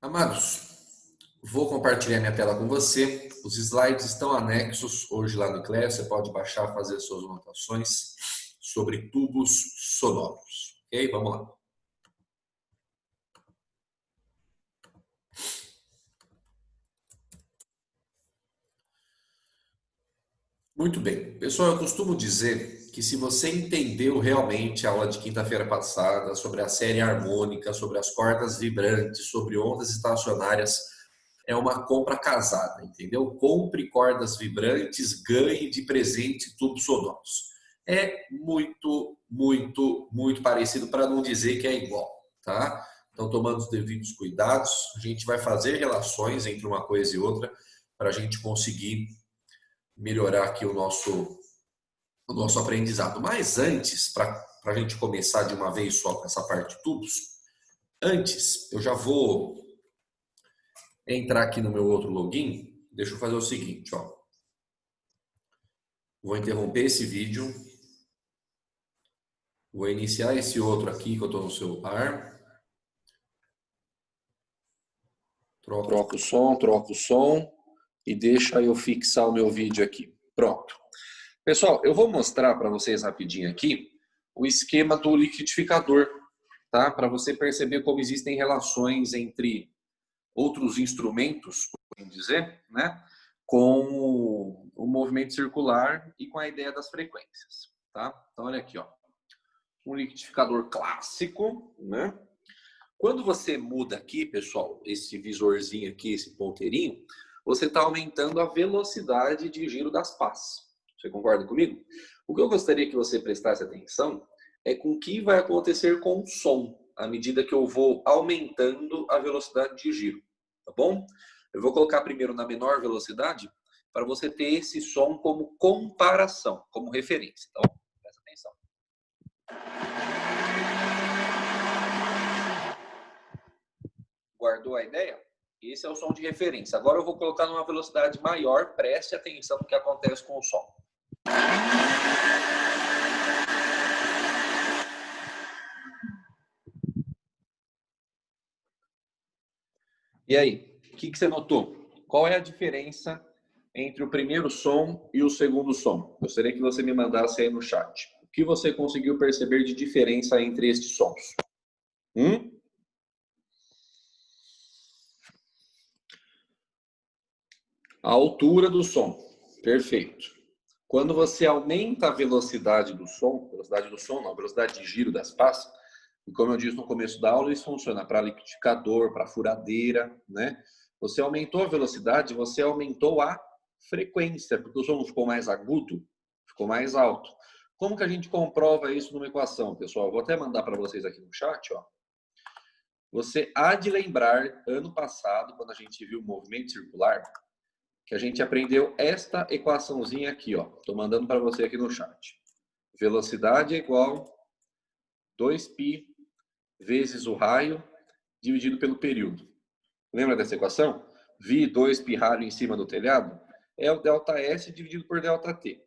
Amados, vou compartilhar minha tela com você. Os slides estão anexos hoje lá no Class. Você pode baixar, fazer suas anotações sobre tubos sonoros. Ok? Vamos lá. Muito bem. Pessoal, eu costumo dizer que se você entendeu realmente a aula de quinta-feira passada sobre a série harmônica, sobre as cordas vibrantes, sobre ondas estacionárias, é uma compra casada, entendeu? Compre cordas vibrantes, ganhe de presente tubos sonoros. É muito parecido, para não dizer que é igual, tá? Então, tomando os devidos cuidados, a gente vai fazer relações entre uma coisa e outra para a gente conseguir melhorar aqui o nosso aprendizado. Mas antes, para a gente começar de uma vez só com essa parte de tubos, antes eu já vou entrar aqui no meu outro login. Deixa eu fazer o seguinte, ó. Vou interromper esse vídeo. Vou iniciar esse outro aqui que eu estou no celular. Troco o som e deixa eu fixar o meu vídeo aqui. Pronto. Pessoal, eu vou mostrar para vocês rapidinho aqui o esquema do liquidificador, tá? Para você perceber como existem relações entre outros instrumentos, por dizer, né? Com o movimento circular e com a ideia das frequências, tá? Então, olha aqui, ó. Um liquidificador clássico, né? Quando você muda aqui, pessoal, esse visorzinho aqui, esse ponteirinho, você está aumentando a velocidade de giro das pás. Você concorda comigo? O que eu gostaria que você prestasse atenção é com o que vai acontecer com o som, à medida que eu vou aumentando a velocidade de giro, tá bom? Eu vou colocar primeiro na menor velocidade para você ter esse som como comparação, como referência. Então, presta atenção. Guardou a ideia? Esse é o som de referência. Agora eu vou colocar numa velocidade maior. Preste atenção no que acontece com o som. E aí, o que você notou? Qual é a diferença entre o primeiro som e o segundo som? Gostaria que você me mandasse aí no chat. O que você conseguiu perceber de diferença entre estes sons? A altura do som. Perfeito. Quando você aumenta a velocidade do som, não, a velocidade de giro das pás, e como eu disse no começo da aula, isso funciona para liquidificador, para furadeira, né? Você aumentou a velocidade, você aumentou a frequência, porque o som ficou mais agudo, ficou mais alto. Como que a gente comprova isso numa equação, pessoal? Vou até mandar para vocês aqui no chat, ó. Você há de lembrar, ano passado, quando a gente viu o movimento circular, que a gente aprendeu esta equaçãozinha aqui, ó. Estou mandando para você aqui no chat. Velocidade é igual 2π vezes o raio dividido pelo período. Lembra dessa equação? Vi 2π raio em cima do telhado é o ΔS dividido por ΔT.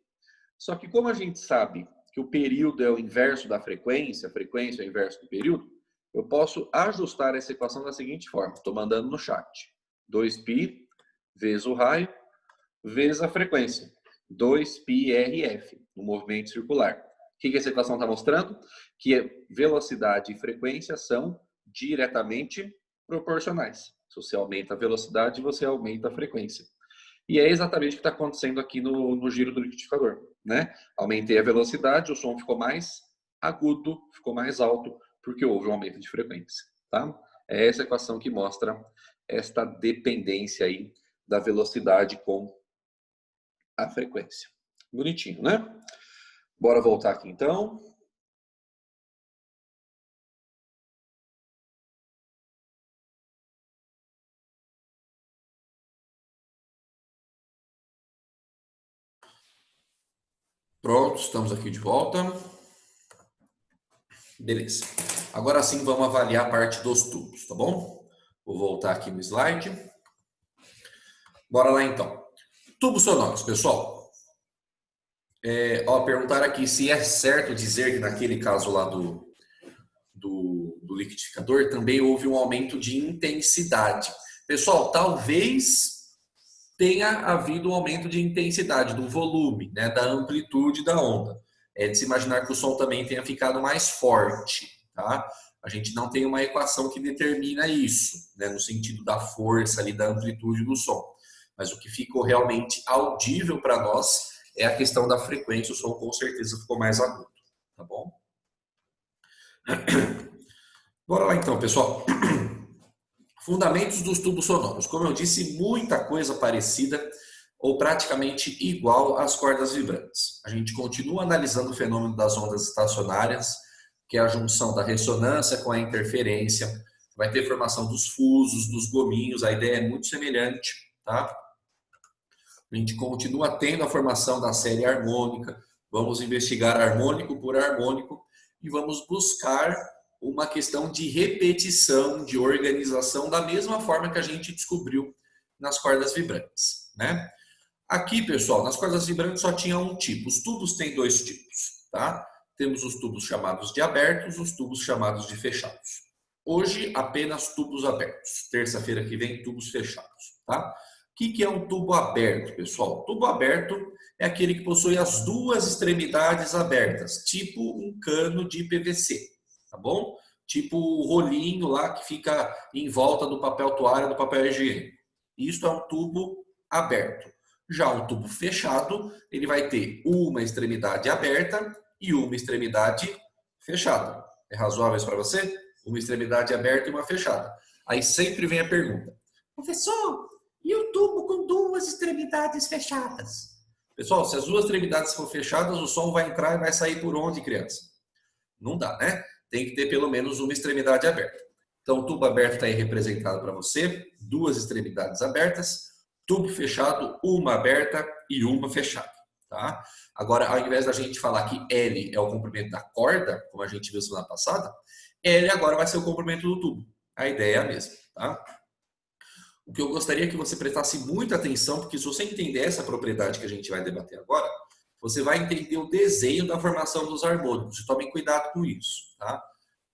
Só que como a gente sabe que o período é o inverso da frequência, a frequência é o inverso do período, eu posso ajustar essa equação da seguinte forma. Estou mandando no chat. 2π vezes o raio, vezes a frequência. 2πrf, no movimento circular. O que essa equação está mostrando? Que velocidade e frequência são diretamente proporcionais. Se você aumenta a velocidade, você aumenta a frequência. E é exatamente o que está acontecendo aqui no giro do liquidificador, né? Aumentei a velocidade, o som ficou mais agudo, ficou mais alto, porque houve um aumento de frequência, tá? É essa equação que mostra esta dependência aí da velocidade com a frequência. Bonitinho, né? Bora voltar aqui então. Pronto, estamos aqui de volta. Beleza. Agora sim vamos avaliar a parte dos tubos, tá bom? Vou voltar aqui no slide. Bora lá então. Tubos sonoros, pessoal. Perguntaram aqui se é certo dizer que naquele caso lá do liquidificador, também houve um aumento de intensidade. Pessoal, talvez tenha havido um aumento de intensidade, do volume, né, da amplitude da onda. É de se imaginar que o som também tenha ficado mais forte, tá? A gente não tem uma equação que determina isso, né, no sentido da força ali, da amplitude do som. Mas o que ficou realmente audível para nós é a questão da frequência. O som com certeza ficou mais agudo, tá bom? Bora lá então, pessoal. Fundamentos dos tubos sonoros. Como eu disse, muita coisa parecida ou praticamente igual às cordas vibrantes. A gente continua analisando o fenômeno das ondas estacionárias, que é a junção da ressonância com a interferência. Vai ter formação dos fusos, dos gominhos, a ideia é muito semelhante, tá? A gente continua tendo a formação da série harmônica, vamos investigar harmônico por harmônico e vamos buscar uma questão de repetição, de organização, da mesma forma que a gente descobriu nas cordas vibrantes, né? Aqui, pessoal, nas cordas vibrantes só tinha um tipo. Os tubos têm dois tipos, tá? Temos os tubos chamados de abertos, os tubos chamados de fechados. Hoje, apenas tubos abertos. Terça-feira que vem, tubos fechados, tá? O que é um tubo aberto, pessoal? Tubo aberto é aquele que possui as duas extremidades abertas, tipo um cano de PVC, tá bom? Tipo o rolinho lá que fica em volta do papel toalha, do papel higiênico. Isso é um tubo aberto. Já um tubo fechado, ele vai ter uma extremidade aberta e uma extremidade fechada. É razoável isso para você? Uma extremidade aberta e uma fechada. Aí sempre vem a pergunta: professor, e o tubo com duas extremidades fechadas? Pessoal, se as duas extremidades for fechadas, o som vai entrar e vai sair por onde, criança? Não dá, né? Tem que ter pelo menos uma extremidade aberta. Então, o tubo aberto está aí representado para você, duas extremidades abertas, tubo fechado, uma aberta e uma fechada, tá? Agora, ao invés da gente falar que L é o comprimento da corda, como a gente viu semana passada, L agora vai ser o comprimento do tubo. A ideia é a mesma, tá? O que eu gostaria é que você prestasse muita atenção, porque se você entender essa propriedade que a gente vai debater agora, você vai entender o desenho da formação dos harmônicos. Tomem cuidado com isso, tá?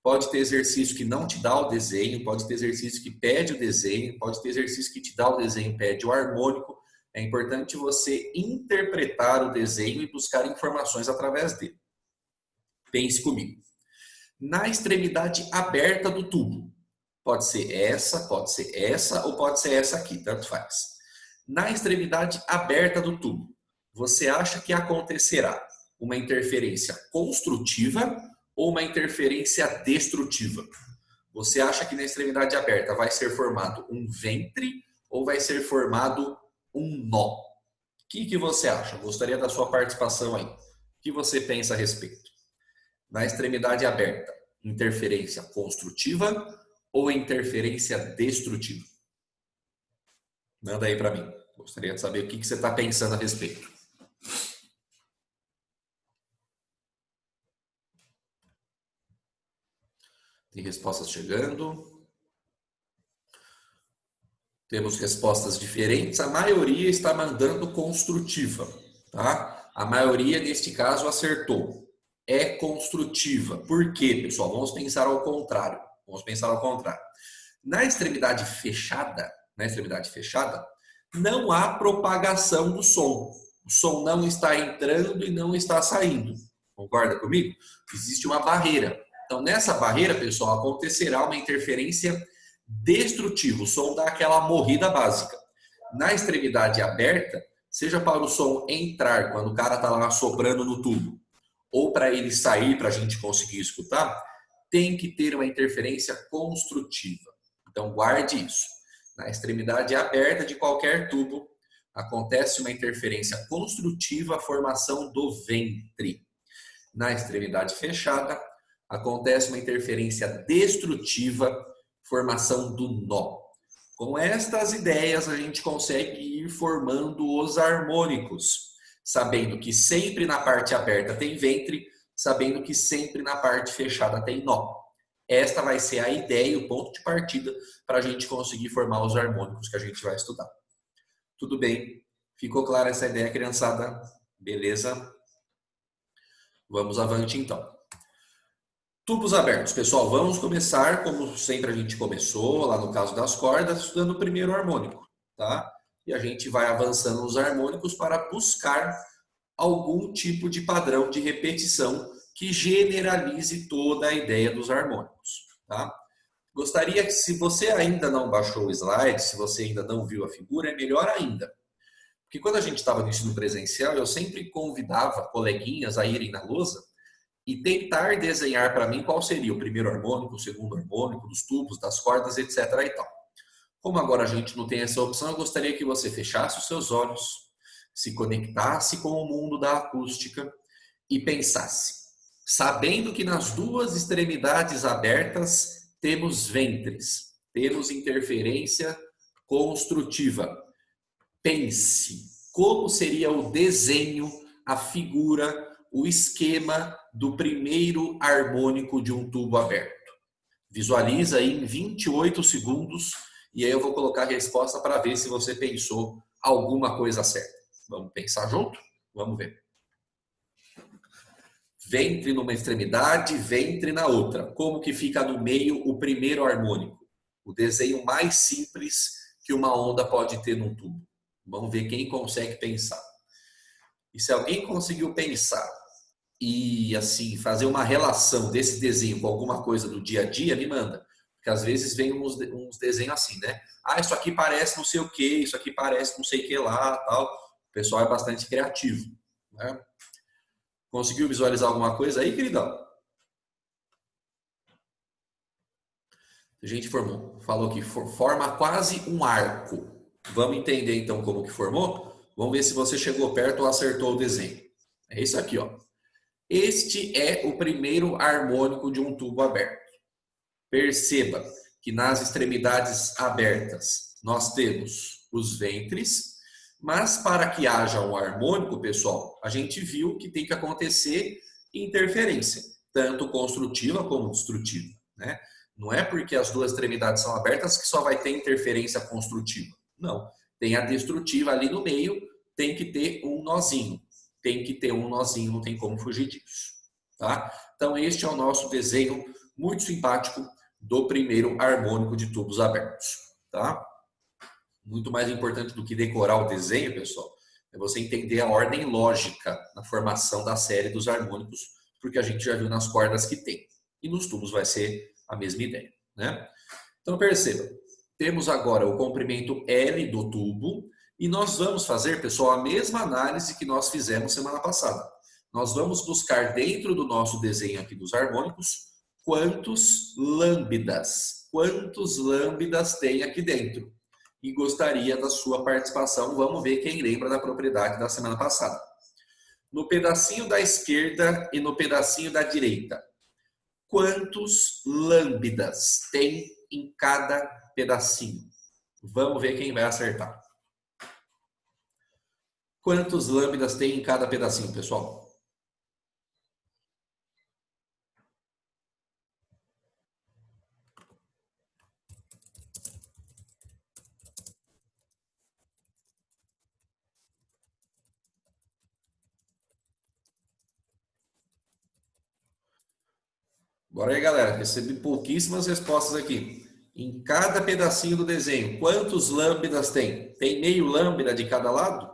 Pode ter exercício que não te dá o desenho, pode ter exercício que pede o desenho, pode ter exercício que te dá o desenho e pede o harmônico. É importante você interpretar o desenho e buscar informações através dele. Pense comigo. Na extremidade aberta do tubo, pode ser essa ou pode ser essa aqui, tanto faz. Na extremidade aberta do tubo, você acha que acontecerá uma interferência construtiva ou uma interferência destrutiva? Você acha que na extremidade aberta vai ser formado um ventre ou vai ser formado um nó? O que você acha? Gostaria da sua participação aí. O que você pensa a respeito? Na extremidade aberta, interferência construtiva ou interferência destrutiva? Manda aí para mim. Gostaria de saber o que você está pensando a respeito. Tem respostas chegando. Temos respostas diferentes. A maioria está mandando construtiva, tá? A maioria, neste caso, acertou. É construtiva. Por quê, pessoal? Vamos pensar ao contrário. Na extremidade fechada, não há propagação do som. O som não está entrando e não está saindo. Concorda comigo? Existe uma barreira. Então, nessa barreira, pessoal, acontecerá uma interferência destrutiva. O som dá aquela morrida básica. Na extremidade aberta, seja para o som entrar, quando o cara está lá soprando no tubo, ou para ele sair, para a gente conseguir escutar, tem que ter uma interferência construtiva. Então, guarde isso. Na extremidade aberta de qualquer tubo, acontece uma interferência construtiva, a formação do ventre. Na extremidade fechada, acontece uma interferência destrutiva, formação do nó. Com estas ideias, a gente consegue ir formando os harmônicos, sabendo que sempre na parte aberta tem ventre, sabendo que sempre na parte fechada tem nó. Esta vai ser a ideia, o ponto de partida para a gente conseguir formar os harmônicos que a gente vai estudar. Tudo bem? Ficou clara essa ideia, criançada? Beleza? Vamos avante então. Tubos abertos. Pessoal, vamos começar, como sempre a gente começou, lá no caso das cordas, estudando o primeiro harmônico, tá? E a gente vai avançando nos harmônicos para buscar algum tipo de padrão de repetição que generalize toda a ideia dos harmônicos, tá? Gostaria que, se você ainda não baixou o slide, se você ainda não viu a figura, é melhor ainda. Porque quando a gente estava no ensino presencial, eu sempre convidava coleguinhas a irem na lousa e tentar desenhar para mim qual seria o primeiro harmônico, o segundo harmônico, dos tubos, das cordas, etc. e tal. Como agora a gente não tem essa opção, eu gostaria que você fechasse os seus olhos, se conectasse com o mundo da acústica e pensasse, sabendo que nas duas extremidades abertas temos ventres, temos interferência construtiva. Pense como seria o desenho, a figura, o esquema do primeiro harmônico de um tubo aberto. Visualiza aí em 28 segundos e aí eu vou colocar a resposta para ver se você pensou alguma coisa certa. Vamos pensar junto? Vamos ver. Ventre numa extremidade, ventre na outra. Como que fica no meio o primeiro harmônico? O desenho mais simples que uma onda pode ter num tubo. Vamos ver quem consegue pensar. E se alguém conseguiu pensar e assim fazer uma relação desse desenho com alguma coisa do dia a dia, me manda. Porque às vezes vem uns desenhos assim, né? Ah, isso aqui parece não sei o que, isso aqui parece não sei o que lá, tal. O pessoal é bastante criativo, né? Conseguiu visualizar alguma coisa aí, queridão? A gente falou que forma quase um arco. Vamos entender então como que formou? Vamos ver se você chegou perto ou acertou o desenho. É isso aqui, ó. Este é o primeiro harmônico de um tubo aberto. Perceba que nas extremidades abertas nós temos os ventres, mas para que haja um harmônico, pessoal, a gente viu que tem que acontecer interferência, tanto construtiva como destrutiva, né? Não é porque as duas extremidades são abertas que só vai ter interferência construtiva. Não. Tem a destrutiva ali no meio, tem que ter um nozinho. Tem que ter um nozinho, não tem como fugir disso. Tá? Então, este é o nosso desenho muito simpático do primeiro harmônico de tubos abertos. Tá? Muito mais importante do que decorar o desenho, pessoal, é você entender a ordem lógica na formação da série dos harmônicos, porque a gente já viu nas cordas que tem. E nos tubos vai ser a mesma ideia, né? Então perceba, temos agora o comprimento L do tubo e nós vamos fazer, pessoal, a mesma análise que nós fizemos semana passada. Nós vamos buscar dentro do nosso desenho aqui dos harmônicos quantos lambdas tem aqui dentro. E gostaria da sua participação. Vamos ver quem lembra da propriedade da semana passada. No pedacinho da esquerda e no pedacinho da direita, quantos lambdas tem em cada pedacinho? Vamos ver quem vai acertar. Quantos lambdas tem em cada pedacinho, pessoal? Bora aí, galera. Recebi pouquíssimas respostas aqui. Em cada pedacinho do desenho, quantos lambdas tem? Tem meio lambda de cada lado?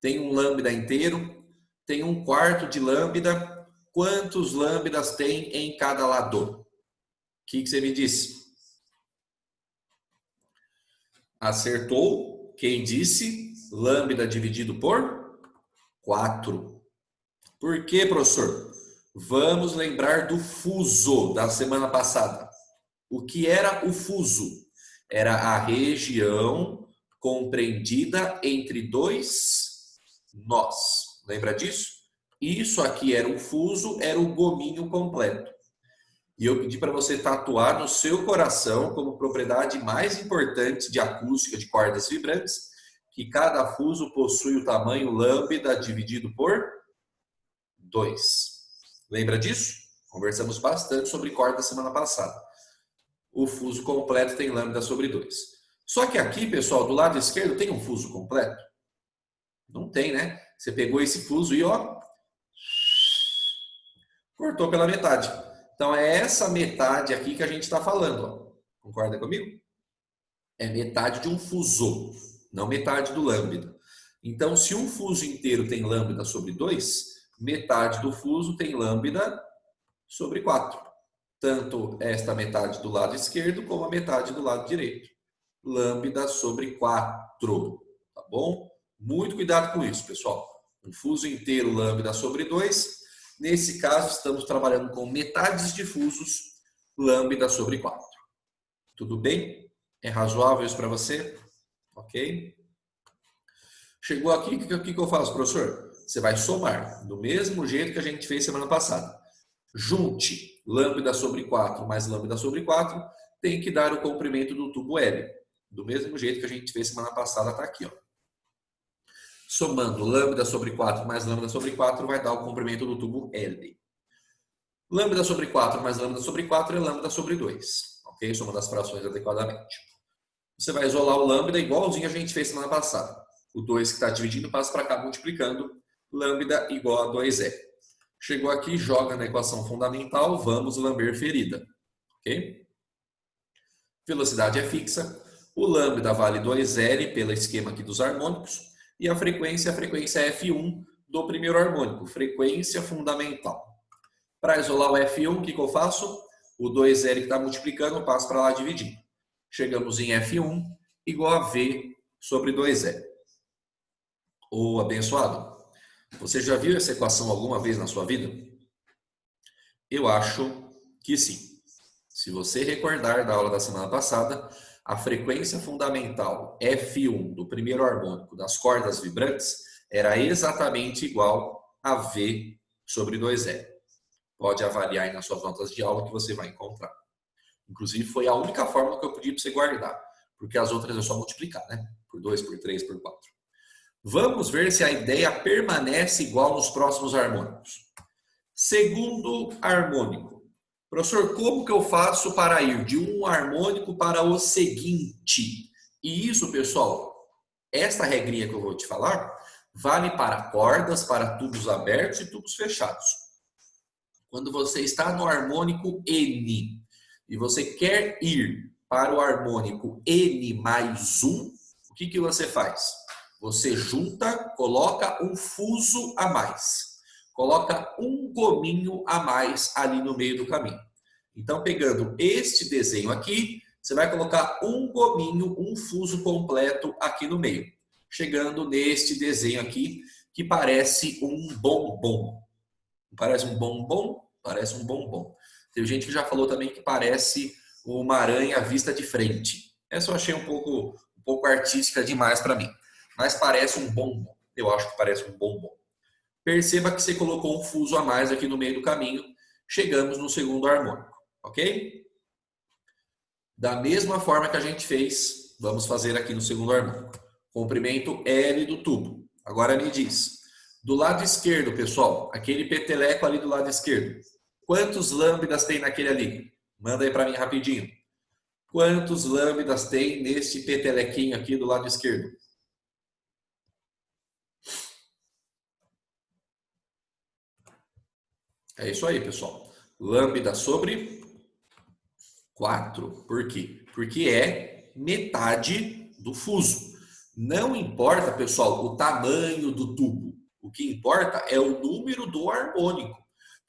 Tem um lambda inteiro? Tem um quarto de lambda? Quantos lambdas tem em cada lado? O que você me disse? Acertou. Quem disse? Lambda dividido por 4. Por quê, professor? Vamos lembrar do fuso da semana passada. O que era o fuso? Era a região compreendida entre dois nós. Lembra disso? Isso aqui era o fuso, era o gominho completo. E eu pedi para você tatuar no seu coração, como propriedade mais importante de acústica de cordas vibrantes, que cada fuso possui o tamanho lambda dividido por 2. Lembra disso? Conversamos bastante sobre corda semana passada. O fuso completo tem lambda sobre 2. Só que aqui, pessoal, do lado esquerdo tem um fuso completo? Não tem, né? Você pegou esse fuso e ó, cortou pela metade. Então, é essa metade aqui que a gente está falando. Ó. Concorda comigo? É metade de um fuso, não metade do lambda. Então, se um fuso inteiro tem lambda sobre 2, metade do fuso tem lambda sobre 4. Tanto esta metade do lado esquerdo como a metade do lado direito. Lambda sobre 4, tá bom? Muito cuidado com isso, pessoal. Um fuso inteiro lambda sobre 2. Nesse caso, estamos trabalhando com metades de fusos lambda sobre 4. Tudo bem? É razoável isso para você? Ok? Chegou aqui, o que eu faço, professor? Você vai somar, do mesmo jeito que a gente fez semana passada. Junte lambda sobre 4 mais lambda sobre 4, tem que dar o comprimento do tubo L. Do mesmo jeito que a gente fez semana passada, está aqui. Ó. Somando lambda sobre 4 mais lambda sobre 4 vai dar o comprimento do tubo L. Lambda sobre 4 mais lambda sobre 4 é lambda sobre 2. Ok? Soma das frações adequadamente. Você vai isolar o lambda igualzinho a gente fez semana passada. O 2 que está dividindo passa para cá multiplicando. Lambda igual a 2E. Chegou aqui, joga na equação fundamental, vamos lamber ferida. Ok? Velocidade é fixa. O lambda vale 2L pelo esquema aqui dos harmônicos. E a frequência é F1 do primeiro harmônico. Frequência fundamental. Para isolar o F1, o que eu faço? O 2L que está multiplicando, eu passo para lá dividindo. Chegamos em F1 igual a V sobre 2L. Ô abençoado, você já viu essa equação alguma vez na sua vida? Eu acho que sim. Se você recordar da aula da semana passada, a frequência fundamental F1 do primeiro harmônico das cordas vibrantes era exatamente igual a V sobre 2L. Pode avaliar aí nas suas notas de aula que você vai encontrar. Inclusive, foi a única fórmula que eu pedi para você guardar, porque as outras é só multiplicar, né? Por 2, por 3, por 4. Vamos ver se a ideia permanece igual nos próximos harmônicos. Segundo harmônico. Professor, como que eu faço para ir de um harmônico para o seguinte? E isso, pessoal, esta regrinha que eu vou te falar, vale para cordas, para tubos abertos e tubos fechados. Quando você está no harmônico N e você quer ir para o harmônico N mais 1, o que você faz? Você junta, coloca um fuso a mais. Coloca um gominho a mais ali no meio do caminho. Então, pegando este desenho aqui, você vai colocar um gominho, um fuso completo aqui no meio. Chegando neste desenho aqui, que parece um bombom. Parece um bombom? Parece um bombom. Tem gente que já falou também que parece uma aranha vista de frente. Essa eu achei um pouco artística demais para mim. Mas parece um bombom. Eu acho que parece um bombom. Perceba que você colocou um fuso a mais aqui no meio do caminho. Chegamos no segundo harmônico. Ok? Da mesma forma que a gente fez, vamos fazer aqui no segundo harmônico. Comprimento L do tubo. Agora me diz. Do lado esquerdo, pessoal, aquele peteleco ali do lado esquerdo. Quantos lambdas tem naquele ali? Manda aí para mim rapidinho. Quantos lambdas tem neste petelequinho aqui do lado esquerdo? É isso aí, pessoal. Lambda sobre 4. Por quê? Porque é metade do fuso. Não importa, pessoal, o tamanho do tubo. O que importa é o número do harmônico.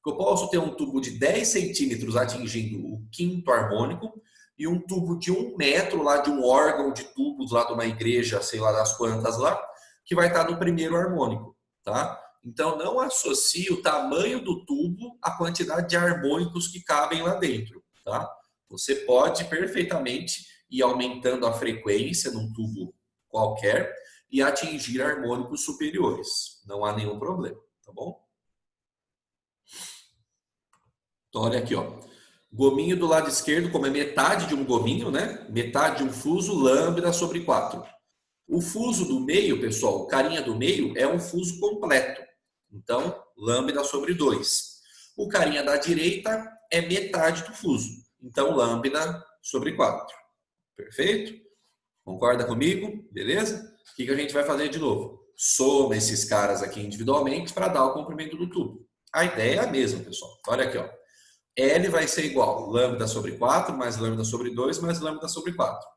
Porque eu posso ter um tubo de 10 centímetros atingindo o quinto harmônico e um tubo de 1 metro lá de um órgão de tubos lá de uma igreja, sei lá das quantas lá, que vai estar no primeiro harmônico, tá? Então não associe o tamanho do tubo à quantidade de harmônicos que cabem lá dentro, tá? Você pode perfeitamente ir aumentando a frequência num tubo qualquer e atingir harmônicos superiores. Não há nenhum problema, tá bom? Então, olha aqui, ó. Gominho do lado esquerdo, como é metade de um gominho, né? Metade de um fuso, lambda sobre 4. O fuso do meio, pessoal, o carinha do meio é um fuso completo. Então, lambda sobre 2. O carinha da direita é metade do fuso. Então, lambda sobre 4. Perfeito? Concorda comigo? Beleza? O que a gente vai fazer de novo? Soma esses caras aqui individualmente para dar o comprimento do tubo. A ideia é a mesma, pessoal. Olha aqui, ó. L vai ser igual lambda sobre 4 mais lambda sobre 2 mais lambda sobre 4.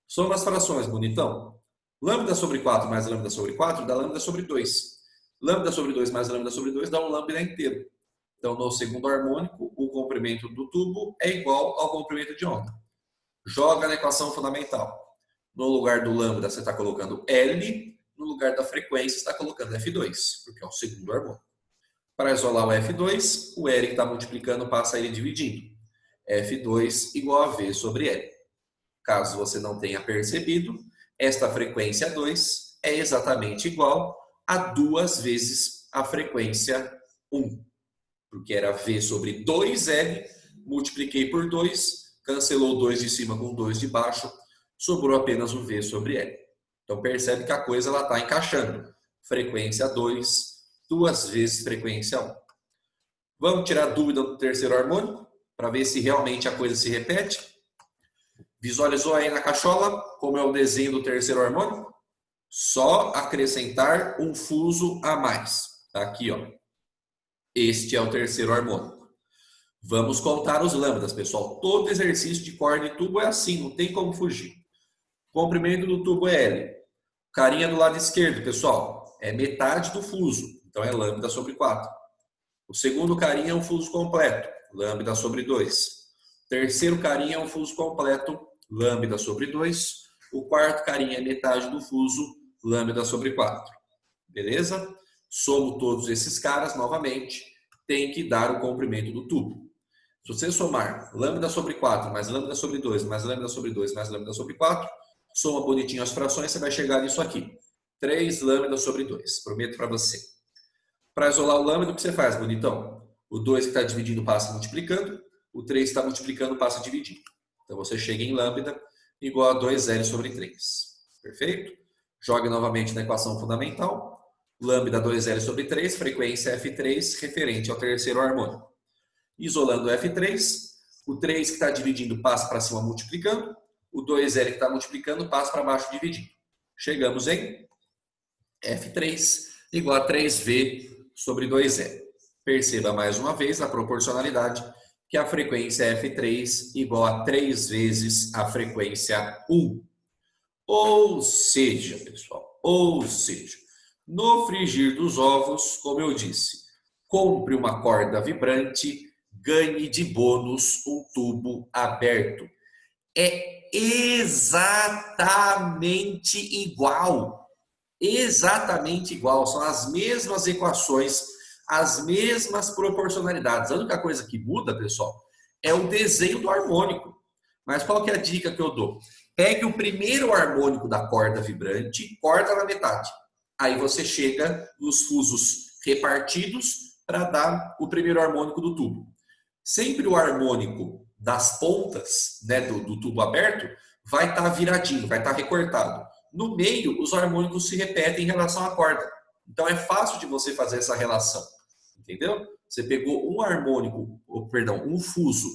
Soma as frações, bonitão. Lambda sobre 4 mais lambda sobre 4 dá lambda sobre 2. Lambda sobre 2 mais lambda sobre 2 dá um lambda inteiro. Então, no segundo harmônico, o comprimento do tubo é igual ao comprimento de onda. Joga na equação fundamental. No lugar do lambda, você está colocando L. No lugar da frequência, você está colocando F2, porque é o segundo harmônico. Para isolar o F2, o L que está multiplicando passa ele dividindo. F2 igual a V sobre L. Caso você não tenha percebido, esta frequência 2 é exatamente igual a 2 vezes a frequência 1. Porque era V sobre 2L, multipliquei por 2, cancelou 2 de cima com 2 de baixo, sobrou apenas o V sobre L. Então percebe que a coisa está encaixando. Frequência 2, 2 vezes frequência 1. Vamos tirar dúvida do terceiro harmônico, para ver se realmente a coisa se repete. Visualizou aí na cachola como é o desenho do terceiro harmônico? Só acrescentar um fuso a mais. Tá aqui, ó. Este é o terceiro harmônico. Vamos contar os lambdas, pessoal. Todo exercício de corda e tubo é assim, não tem como fugir. O comprimento do tubo é L. Carinha do lado esquerdo, pessoal, é metade do fuso. Então é lambda sobre 4. O segundo carinha é um fuso completo, lambda sobre 2. O terceiro carinha é um fuso completo, lambda sobre 2. O quarto carinha é metade do fuso, lambda sobre 4. Beleza? Somo todos esses caras novamente, tem que dar o comprimento do tubo. Se você somar lambda sobre 4 mais lambda sobre 2 mais lambda sobre 2 mais lambda sobre 4, soma bonitinho as frações, você vai chegar nisso aqui. 3 lambda sobre 2. Prometo para você. Para isolar o lambda, o que você faz, bonitão? O 2 que está dividindo passa multiplicando, o 3 que está multiplicando passa dividindo. Então você chega em lambda igual a 2L sobre 3. Perfeito? Jogue novamente na equação fundamental. Lambda 2L sobre 3, frequência F3, referente ao terceiro harmônico. Isolando o F3, o 3 que está dividindo passa para cima multiplicando, o 2L que está multiplicando passa para baixo dividindo. Chegamos em F3 igual a 3V sobre 2L. Perceba mais uma vez a proporcionalidade, que a frequência F3 igual a 3 vezes a frequência 1. Ou seja, pessoal, no frigir dos ovos, como eu disse, compre uma corda vibrante, ganhe de bônus um tubo aberto. É exatamente igual. Exatamente igual. São as mesmas equações, as mesmas proporcionalidades. A única coisa que muda, pessoal, é o desenho do harmônico. Mas qual que é a dica que eu dou? Pegue o primeiro harmônico da corda vibrante e corta na metade. Aí você chega nos fusos repartidos para dar o primeiro harmônico do tubo. Sempre o harmônico das pontas, né, do tubo aberto vai estar viradinho, vai estar recortado. No meio, os harmônicos se repetem em relação à corda. Então é fácil de você fazer essa relação. Entendeu? Você pegou um harmônico, um fuso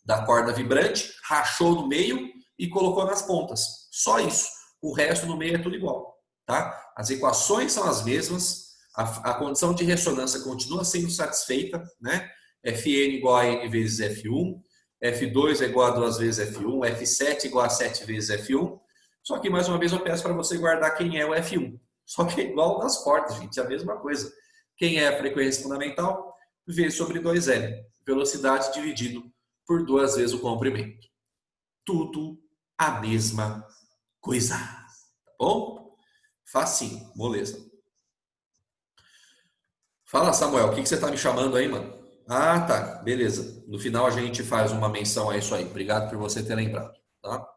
da corda vibrante, rachou no meio e colocou nas pontas. Só isso. O resto no meio é tudo igual. Tá? As equações são as mesmas, a condição de ressonância continua sendo satisfeita, né? Fn igual a n vezes F1, F2 é igual a 2 vezes F1, F7 igual a 7 vezes F1. Só que, mais uma vez, eu peço para você guardar quem é o F1. Só que é igual nas cordas, gente, é a mesma coisa. Quem é a frequência fundamental? V sobre 2L. Velocidade dividido por 2 vezes o comprimento. Tudo a mesma coisa. Tá bom? Facinho, moleza. Fala, Samuel, o que você está me chamando aí, mano? Ah, tá, beleza. No final a gente faz uma menção a isso aí. Obrigado por você ter lembrado, tá?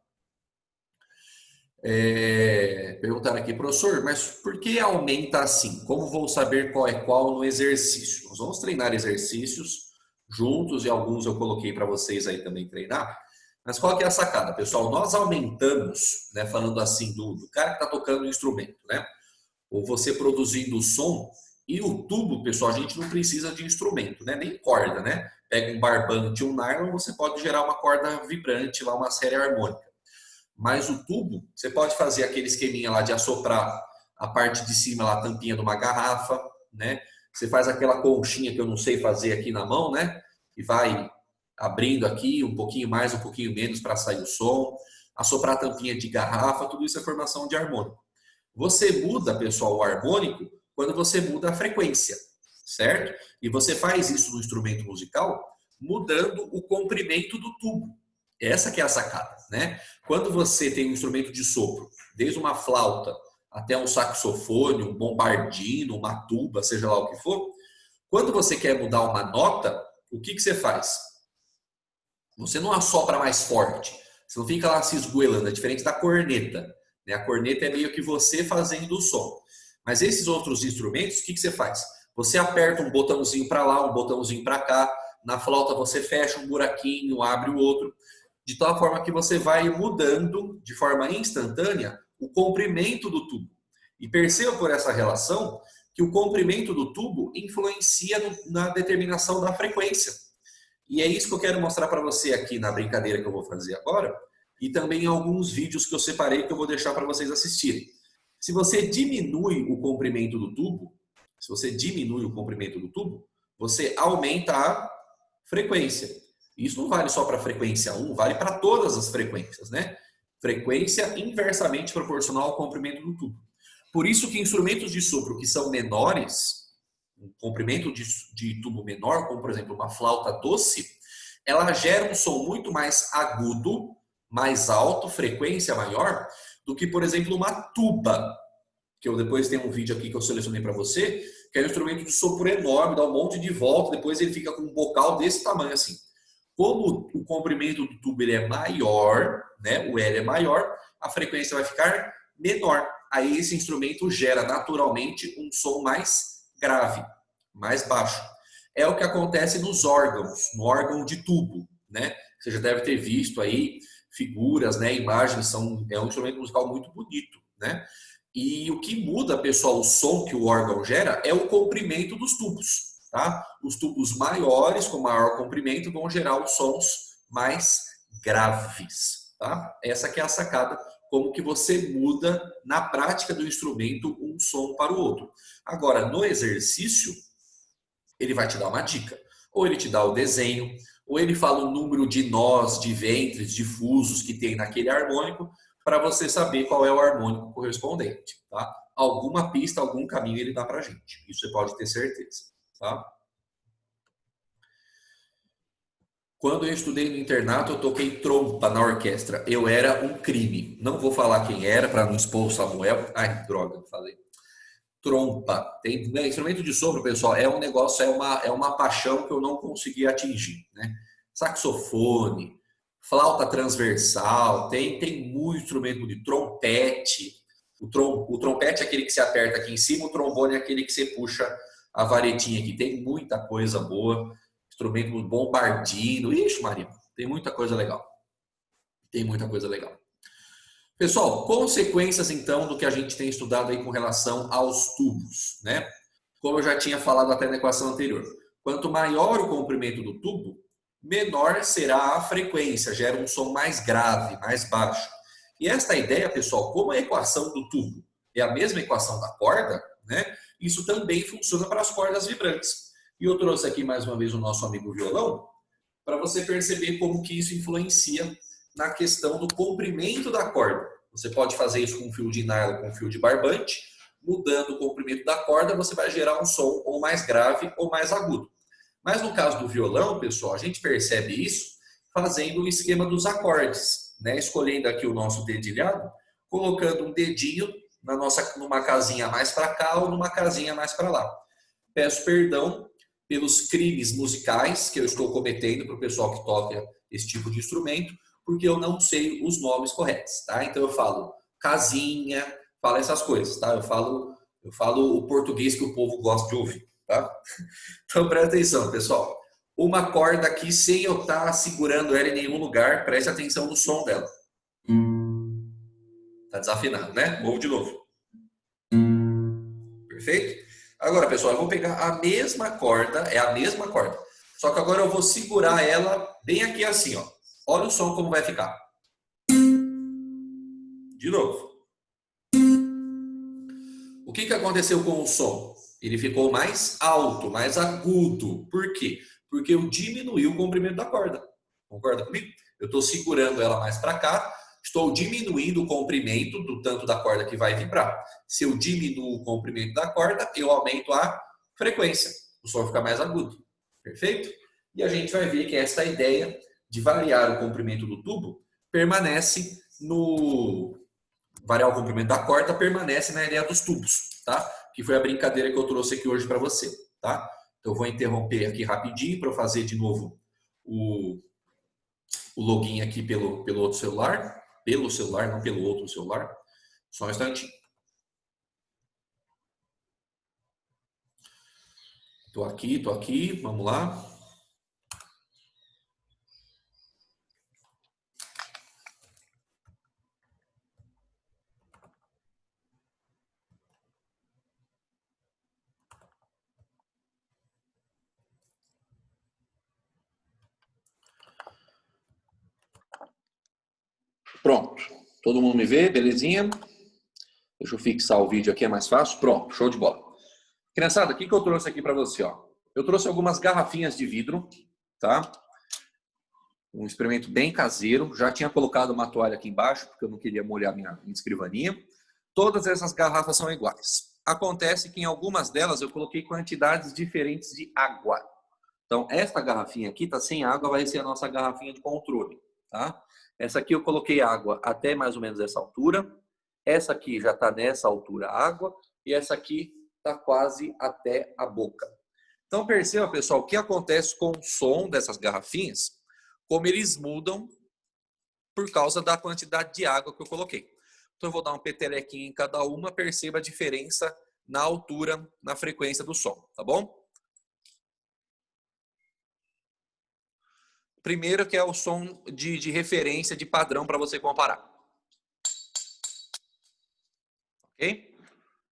Perguntaram aqui, professor, mas por que aumenta assim? Como vou saber qual é qual no exercício? Nós vamos treinar exercícios juntos e alguns eu coloquei para vocês aí também treinar. Mas qual que é a sacada, pessoal? Nós aumentamos, né, falando assim, do cara que está tocando o instrumento, né? Ou você produzindo o som. E o tubo, pessoal, a gente não precisa de instrumento, né? Nem corda, né? Pega um barbante, um nylon, você pode gerar uma corda vibrante, lá uma série harmônica. Mas o tubo, você pode fazer aquele esqueminha lá de assoprar a parte de cima, lá, a tampinha de uma garrafa, né? Você faz aquela conchinha que eu não sei fazer aqui na mão, né? E vai abrindo aqui um pouquinho mais, um pouquinho menos para sair o som, assoprar a tampinha de garrafa, tudo isso é formação de harmônico. Você muda, pessoal, o harmônico quando você muda a frequência, certo? E você faz isso no instrumento musical mudando o comprimento do tubo. Essa que é a sacada, né? Quando você tem um instrumento de sopro, desde uma flauta até um saxofone, um bombardino, uma tuba, seja lá o que for, quando você quer mudar uma nota, o que você faz? Você não assopra mais forte, você não fica lá se esgoelando, é diferente da corneta. Né? A corneta é meio que você fazendo o som. Mas esses outros instrumentos, o que você faz? Você aperta um botãozinho para lá, um botãozinho para cá, na flauta você fecha um buraquinho, abre o outro, de tal forma que você vai mudando de forma instantânea o comprimento do tubo. E perceba por essa relação que o comprimento do tubo influencia na determinação da frequência. E é isso que eu quero mostrar para você aqui na brincadeira que eu vou fazer agora e também em alguns vídeos que eu separei que eu vou deixar para vocês assistirem. Se você diminui o comprimento do tubo, você aumenta a frequência. Isso não vale só para a frequência 1, vale para todas as frequências, né? Frequência inversamente proporcional ao comprimento do tubo. Por isso que instrumentos de sopro que são menores, um comprimento de tubo menor, como por exemplo uma flauta doce, ela gera um som muito mais agudo, mais alto, frequência maior, do que por exemplo uma tuba, que eu depois tenho um vídeo aqui que eu selecionei para você, que é um instrumento de sopro enorme, dá um monte de volta, depois ele fica com um bocal desse tamanho assim. Como o comprimento do tubo ele é maior, né, o L é maior, a frequência vai ficar menor. Aí esse instrumento gera naturalmente um som mais grave, mais baixo. É o que acontece nos órgãos, no órgão de tubo, né? Você já deve ter visto aí figuras, né, imagens, é um instrumento musical muito bonito, né? E o que muda, pessoal, o som que o órgão gera é o comprimento dos tubos, tá? Os tubos maiores, com maior comprimento, vão gerar os sons mais graves, tá? Essa que é a sacada, como que você muda na prática do instrumento um som para o outro. Agora, no exercício, ele vai te dar uma dica. Ou ele te dá o desenho, ou ele fala o número de nós, de ventres, de fusos que tem naquele harmônico, para você saber qual é o harmônico correspondente, tá? Alguma pista, algum caminho ele dá pra gente. Isso você pode ter certeza, tá? Quando eu estudei no internato, eu toquei trompa na orquestra. Eu era um crime. Não vou falar quem era para não expor o Samuel. Ai, droga, falei. Trompa. Tem, né, instrumento de sopro, pessoal, é um negócio, é uma paixão que eu não consegui atingir, né? Saxofone, flauta transversal, tem muito instrumento de trompete. O trompete é aquele que se aperta aqui em cima, o trombone é aquele que você puxa a varetinha aqui. Tem muita coisa boa. Instrumento bombardino. Ixi, Maria, tem muita coisa legal. Tem muita coisa legal. Pessoal, consequências então do que a gente tem estudado aí com relação aos tubos, né? Como eu já tinha falado até na equação anterior. Quanto maior o comprimento do tubo, menor será a frequência, gera um som mais grave, mais baixo. E esta ideia, pessoal, como a equação do tubo é a mesma equação da corda, né? Isso também funciona para as cordas vibrantes. E eu trouxe aqui mais uma vez o nosso amigo violão, para você perceber como que isso influencia na questão do comprimento da corda. Você pode fazer isso com fio de nylon, com fio de barbante, mudando o comprimento da corda, você vai gerar um som ou mais grave ou mais agudo. Mas no caso do violão, pessoal, a gente percebe isso fazendo o esquema dos acordes, né? Escolhendo aqui o nosso dedilhado, colocando um dedinho numa casinha mais para cá ou numa casinha mais para lá. Peço perdão pelos crimes musicais que eu estou cometendo para o pessoal que toca esse tipo de instrumento, porque eu não sei os nomes corretos, tá? Então eu falo casinha, falo essas coisas, tá? Eu falo o português que o povo gosta de ouvir, tá? Então presta atenção, pessoal. Uma corda aqui sem eu estar segurando ela em nenhum lugar, preste atenção no som dela. Tá desafinado, né? Ouve de novo. Perfeito? Agora, pessoal, eu vou pegar a mesma corda, é a mesma corda. Só que agora eu vou segurar ela bem aqui assim, ó. Olha o som como vai ficar. De novo. O que aconteceu com o som? Ele ficou mais alto, mais agudo. Por quê? Porque eu diminui o comprimento da corda. Concorda comigo? Eu estou segurando ela mais para cá, estou diminuindo o comprimento do tanto da corda que vai vibrar. Se eu diminuo o comprimento da corda, eu aumento a frequência. O som fica mais agudo. Perfeito? E a gente vai ver que essa ideia de variar o comprimento do tubo permanece no... Variar o comprimento da corda permanece na ideia dos tubos, tá? Que foi a brincadeira que eu trouxe aqui hoje para você, tá? Então eu vou interromper aqui rapidinho para eu fazer de novo o login aqui pelo outro celular. Pelo celular, não pelo outro celular. Só um instantinho. Tô aqui, vamos lá. Pronto. Todo mundo me vê? Belezinha? Deixa eu fixar o vídeo aqui, é mais fácil. Pronto, show de bola. Criançada, o que eu trouxe aqui para você? Ó? Eu trouxe algumas garrafinhas de vidro, tá? Um experimento bem caseiro. Já tinha colocado uma toalha aqui embaixo, porque eu não queria molhar minha escrivaninha. Todas essas garrafas são iguais. Acontece que em algumas delas eu coloquei quantidades diferentes de água. Então, esta garrafinha aqui está sem água, vai ser a nossa garrafinha de controle, tá? Essa aqui eu coloquei água até mais ou menos essa altura. Essa aqui já está nessa altura água. E essa aqui está quase até a boca. Então, perceba, pessoal, o que acontece com o som dessas garrafinhas, como eles mudam por causa da quantidade de água que eu coloquei. Então, eu vou dar um petelequinho em cada uma, perceba a diferença na altura, na frequência do som, tá bom? Primeiro que é o som de referência, de padrão para você comparar. Ok?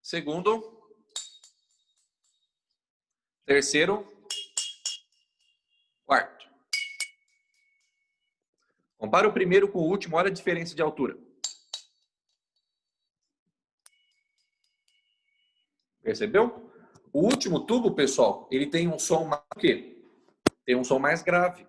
Segundo. Terceiro. Quarto. Compara o primeiro com o último, olha a diferença de altura. Percebeu? O último tubo, pessoal, ele tem um som mais o quê? Tem um som mais grave,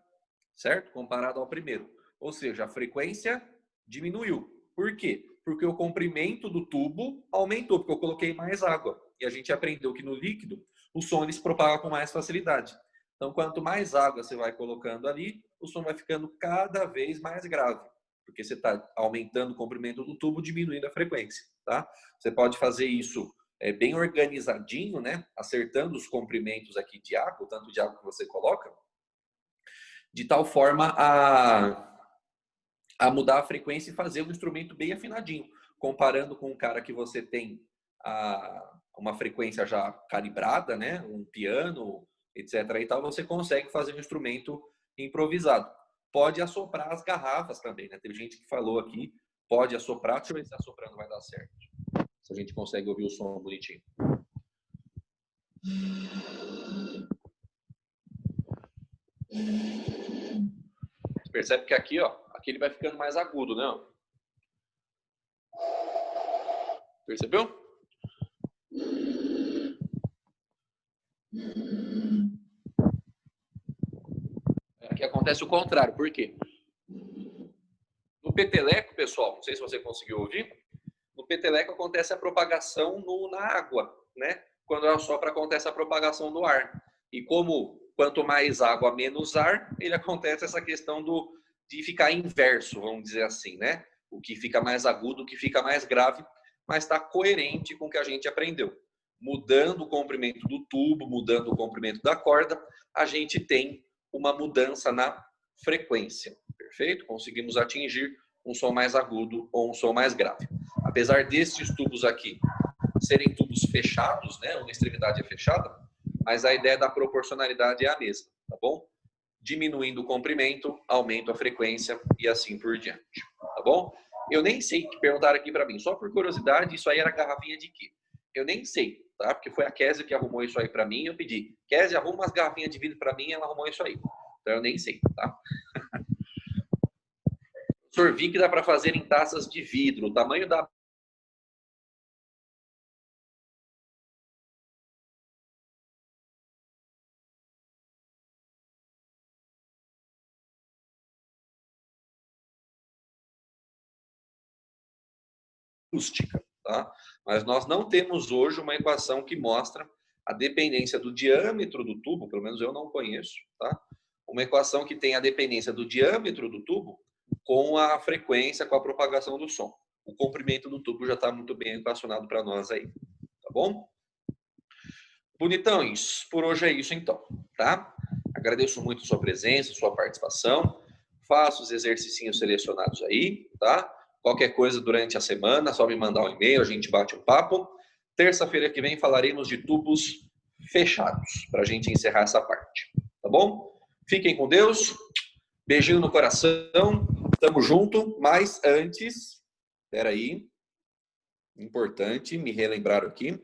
certo? Comparado ao primeiro. Ou seja, a frequência diminuiu. Por quê? Porque o comprimento do tubo aumentou, porque eu coloquei mais água. E a gente aprendeu que no líquido, o som ele se propaga com mais facilidade. Então, quanto mais água você vai colocando ali, o som vai ficando cada vez mais grave. Porque você está aumentando o comprimento do tubo, diminuindo a frequência, tá? Você pode fazer isso bem organizadinho, né? Acertando os comprimentos aqui de água, o tanto de água que você coloca, de tal forma a mudar a frequência e fazer um instrumento bem afinadinho. Comparando com um cara que você tem uma frequência já calibrada, né? Um piano, etc. e tal, você consegue fazer um instrumento improvisado. Pode assoprar as garrafas também, né? Teve gente que falou aqui, pode assoprar. Deixa eu ver se assoprando vai dar certo. Se a gente consegue ouvir o som bonitinho. Você percebe que aqui, ó, aqui ele vai ficando mais agudo, né? Percebeu? Aqui acontece o contrário. Por quê? No peteleco, pessoal, não sei se você conseguiu ouvir, no peteleco acontece a propagação na água, né? Quando ela sopra, acontece a propagação no ar. E como quanto mais água, menos ar, ele acontece essa questão de ficar inverso, vamos dizer assim, né? O que fica mais agudo, o que fica mais grave, mas está coerente com o que a gente aprendeu. Mudando o comprimento do tubo, mudando o comprimento da corda, a gente tem uma mudança na frequência. Perfeito? Conseguimos atingir um som mais agudo ou um som mais grave. Apesar destes tubos aqui serem tubos fechados, né? Uma extremidade é fechada, mas a ideia da proporcionalidade é a mesma, tá bom? Diminuindo o comprimento, aumento a frequência e assim por diante, tá bom? Eu nem sei que perguntaram aqui para mim, só por curiosidade, isso aí era garrafinha de quê? Eu nem sei, tá? Porque foi a Kézia que arrumou isso aí para mim, eu pedi, Kézia, arruma umas garrafinhas de vidro para mim, e ela arrumou isso aí. Então eu nem sei, tá? Sorvi que dá para fazer em taças de vidro, o tamanho da acústica, tá? Mas nós não temos hoje uma equação que mostra a dependência do diâmetro do tubo, pelo menos eu não conheço, tá? Uma equação que tem a dependência do diâmetro do tubo com a frequência, com a propagação do som. O comprimento do tubo já está muito bem equacionado para nós aí, tá bom? Bonitões, por hoje é isso então, tá? Agradeço muito a sua presença, a sua participação. Faça os exercícios selecionados aí, tá? Qualquer coisa durante a semana, só me mandar um e-mail, a gente bate um papo. Terça-feira que vem falaremos de tubos fechados, para a gente encerrar essa parte, tá bom? Fiquem com Deus, beijinho no coração, tamo junto, mas antes, espera aí, importante, me relembrar aqui.